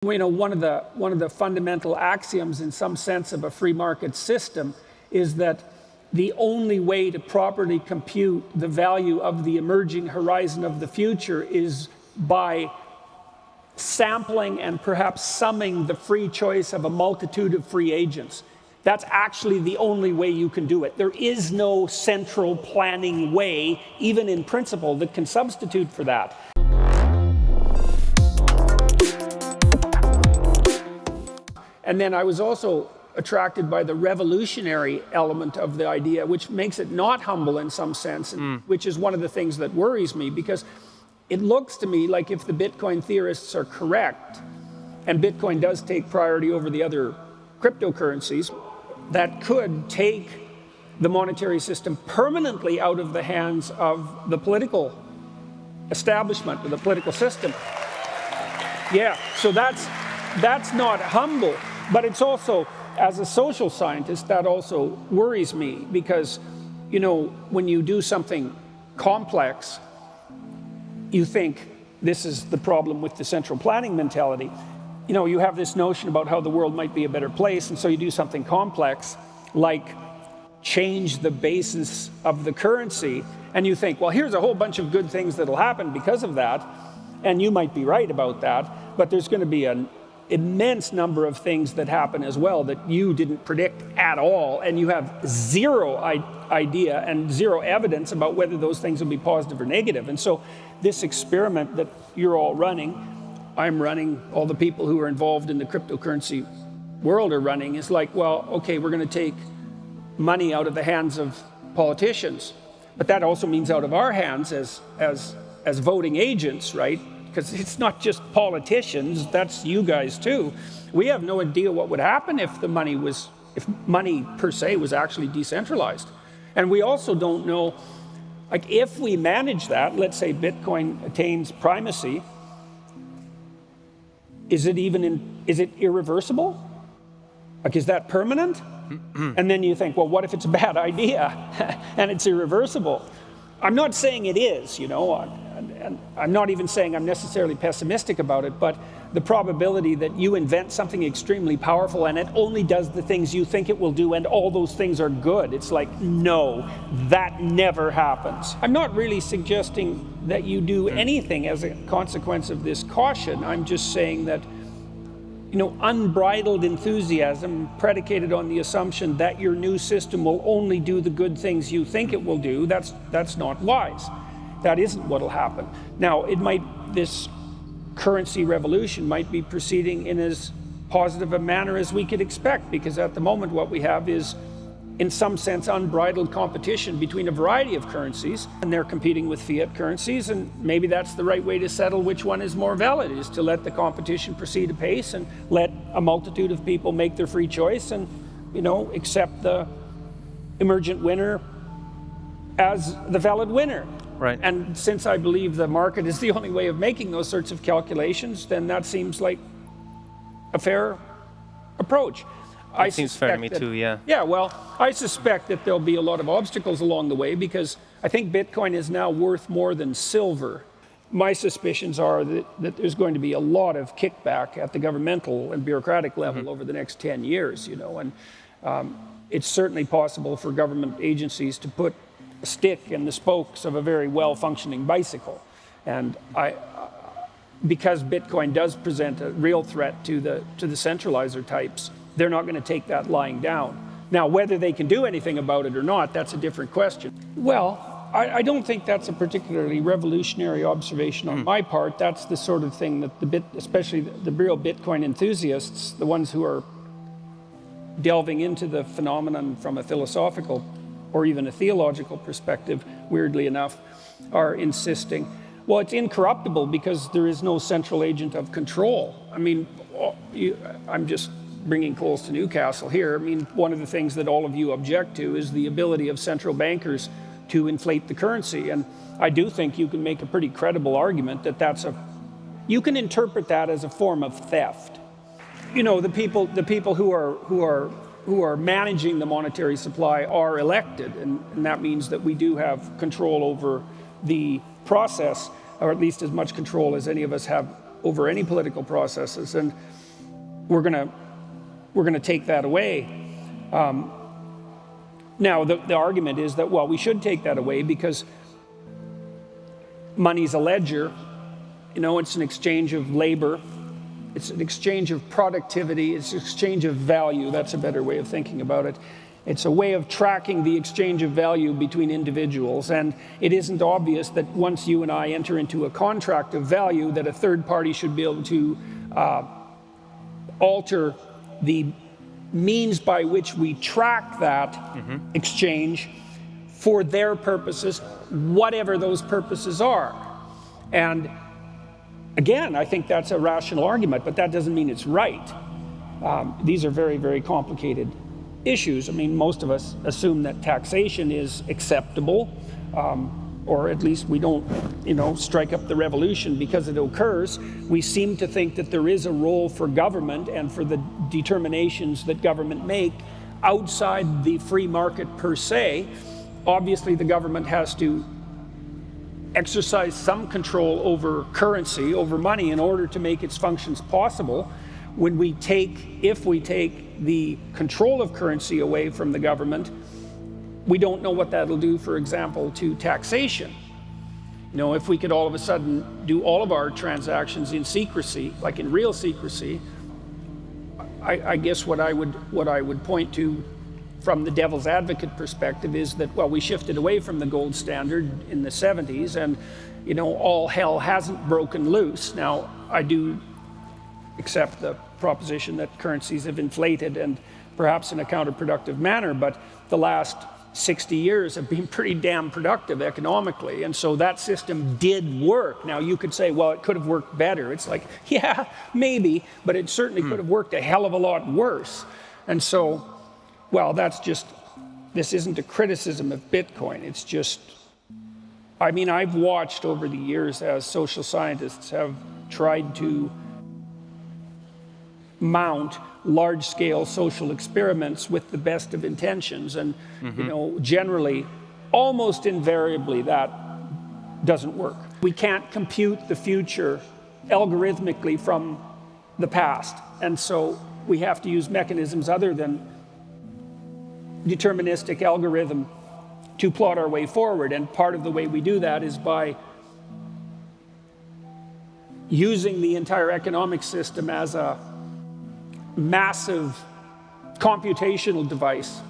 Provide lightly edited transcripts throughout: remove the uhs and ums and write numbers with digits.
You know, one of the fundamental axioms in some sense of a free market system is that the only way to properly compute the value of the emerging horizon of the future is by sampling and perhaps summing the free choice of a multitude of free agents. That's actually the only way you can do it. There is no central planning way, even in principle, that can substitute for that. And then I was also attracted by the revolutionary element of the idea, which makes it not humble in some sense, which is one of the things that worries me, because it looks to me like if the Bitcoin theorists are correct, and Bitcoin does take priority over the other cryptocurrencies, that could take the monetary system permanently out of the hands of the political establishment, or the political system. Yeah, so that's not humble. But it's also, as a social scientist, that also worries me because, you know, when you do something complex, you think this is the problem with the central planning mentality. You know, you have this notion about how the world might be a better place, and so you do something complex, like change the basis of the currency, and you think, well, here's a whole bunch of good things that'll happen because of that, and you might be right about that, but there's going to be an immense number of things that happen as well that you didn't predict at all, and you have zero idea and zero evidence about whether those things will be positive or negative. And so this experiment that you're all running, I'm running, all the people who are involved in the cryptocurrency world are running, is like, well, okay, we're going to take money out of the hands of politicians, but that also means out of our hands as voting agents, right? Because it's not just politicians, that's you guys too. We have no idea what would happen if money per se was actually decentralized. And we also don't know, like if we manage that, let's say Bitcoin attains primacy, is it irreversible? Like, is that permanent? And then you think, well, what if it's a bad idea and it's irreversible? I'm not saying it is, you know, and I'm not even saying I'm necessarily pessimistic about it, but the probability that you invent something extremely powerful and it only does the things you think it will do and all those things are good, it's like, no, that never happens. I'm not really suggesting that you do anything as a consequence of this caution. I'm just saying that, you know, unbridled enthusiasm predicated on the assumption that your new system will only do the good things you think it will do, that's not wise. That isn't what will happen. Now, this currency revolution might be proceeding in as positive a manner as we could expect, because at the moment what we have is, in some sense, unbridled competition between a variety of currencies, and they're competing with fiat currencies, and maybe that's the right way to settle which one is more valid, is to let the competition proceed apace and let a multitude of people make their free choice and, you know, accept the emergent winner as the valid winner. Right. And since I believe the market is the only way of making those sorts of calculations, then that seems like a fair approach. It seems fair to me too, yeah. Yeah, well, I suspect that there'll be a lot of obstacles along the way, because I think Bitcoin is now worth more than silver. My suspicions are that there's going to be a lot of kickback at the governmental and bureaucratic level over the next 10 years, you know, and it's certainly possible for government agencies to put a stick in the spokes of a very well-functioning bicycle. And because Bitcoin does present a real threat to the centralizer types, they're not going to take that lying down. Now, whether they can do anything about it or not, that's a different question. Well, I don't think that's a particularly revolutionary observation on my part. That's the sort of thing that especially the real Bitcoin enthusiasts, the ones who are delving into the phenomenon from a philosophical or even a theological perspective, weirdly enough, are insisting, well, it's incorruptible because there is no central agent of control. I mean, I'm just bringing coals to Newcastle here. I mean, one of the things that all of you object to is the ability of central bankers to inflate the currency. And I do think you can make a pretty credible argument that you can interpret that as a form of theft. You know, the people who are managing the monetary supply are elected, and that means that we do have control over the process, or at least as much control as any of us have over any political processes, and we're going to take that away. Now, the argument is that, well, we should take that away because money's a ledger. It's an exchange of labor. It's an exchange of productivity. It's an exchange of value. That's a better way of thinking about it. It's a way of tracking the exchange of value between individuals. And it isn't obvious that once you and I enter into a contract of value, that a third party should be able to alter the means by which we track that exchange for their purposes, whatever those purposes are. And again, I think that's a rational argument, but that doesn't mean it's right. These are very, very complicated issues. I mean, most of us assume that taxation is acceptable, or at least we don't, strike up the revolution because it occurs. We seem to think that there is a role for government and for the determinations that government make outside the free market per se. Obviously, the government has to exercise some control over currency, over money, in order to make its functions possible. If we take the control of currency away from the government, we don't know what that'll do, for example, to taxation. If we could all of a sudden do all of our transactions in secrecy, like in real secrecy, I guess what I would point to from the devil's advocate perspective is that, well, we shifted away from the gold standard in the 70s, and all hell hasn't broken loose. Now, I do accept the proposition that currencies have inflated, and perhaps in a counterproductive manner, but the last 60 years have been pretty damn productive economically, and so that system did work. Now, you could say, well, it could have worked better. It's like, yeah, maybe, but it certainly could have worked a hell of a lot worse. And so, well, this isn't a criticism of Bitcoin. It's just, I've watched over the years as social scientists have tried to mount large-scale social experiments with the best of intentions, and generally, almost invariably, that doesn't work. We can't compute the future algorithmically from the past, and so we have to use mechanisms other than deterministic algorithm to plot our way forward, and part of the way we do that is by using the entire economic system as a massive computational device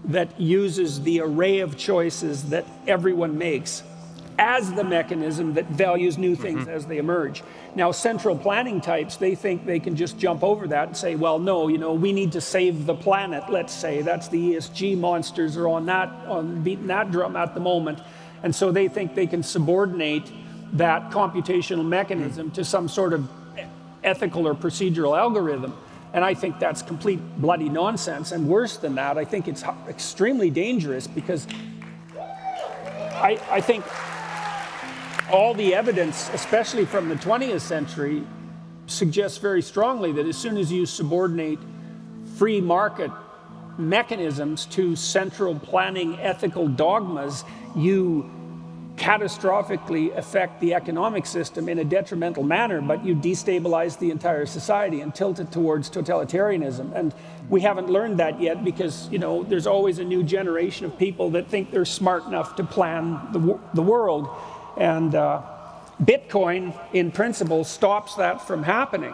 that uses the array of choices that everyone makes as the mechanism that values new things as they emerge. Now, central planning types, they think they can just jump over that and say, well, no, we need to save the planet, let's say. That's the ESG monsters are on beating that drum at the moment. And so they think they can subordinate that computational mechanism to some sort of ethical or procedural algorithm. And I think that's complete bloody nonsense. And worse than that, I think it's extremely dangerous, because I think all the evidence, especially from the 20th century, suggests very strongly that as soon as you subordinate free market mechanisms to central planning ethical dogmas, you catastrophically affect the economic system in a detrimental manner, but you destabilize the entire society and tilt it towards totalitarianism. And we haven't learned that yet, because there's always a new generation of people that think they're smart enough to plan the world. And Bitcoin, in principle, stops that from happening.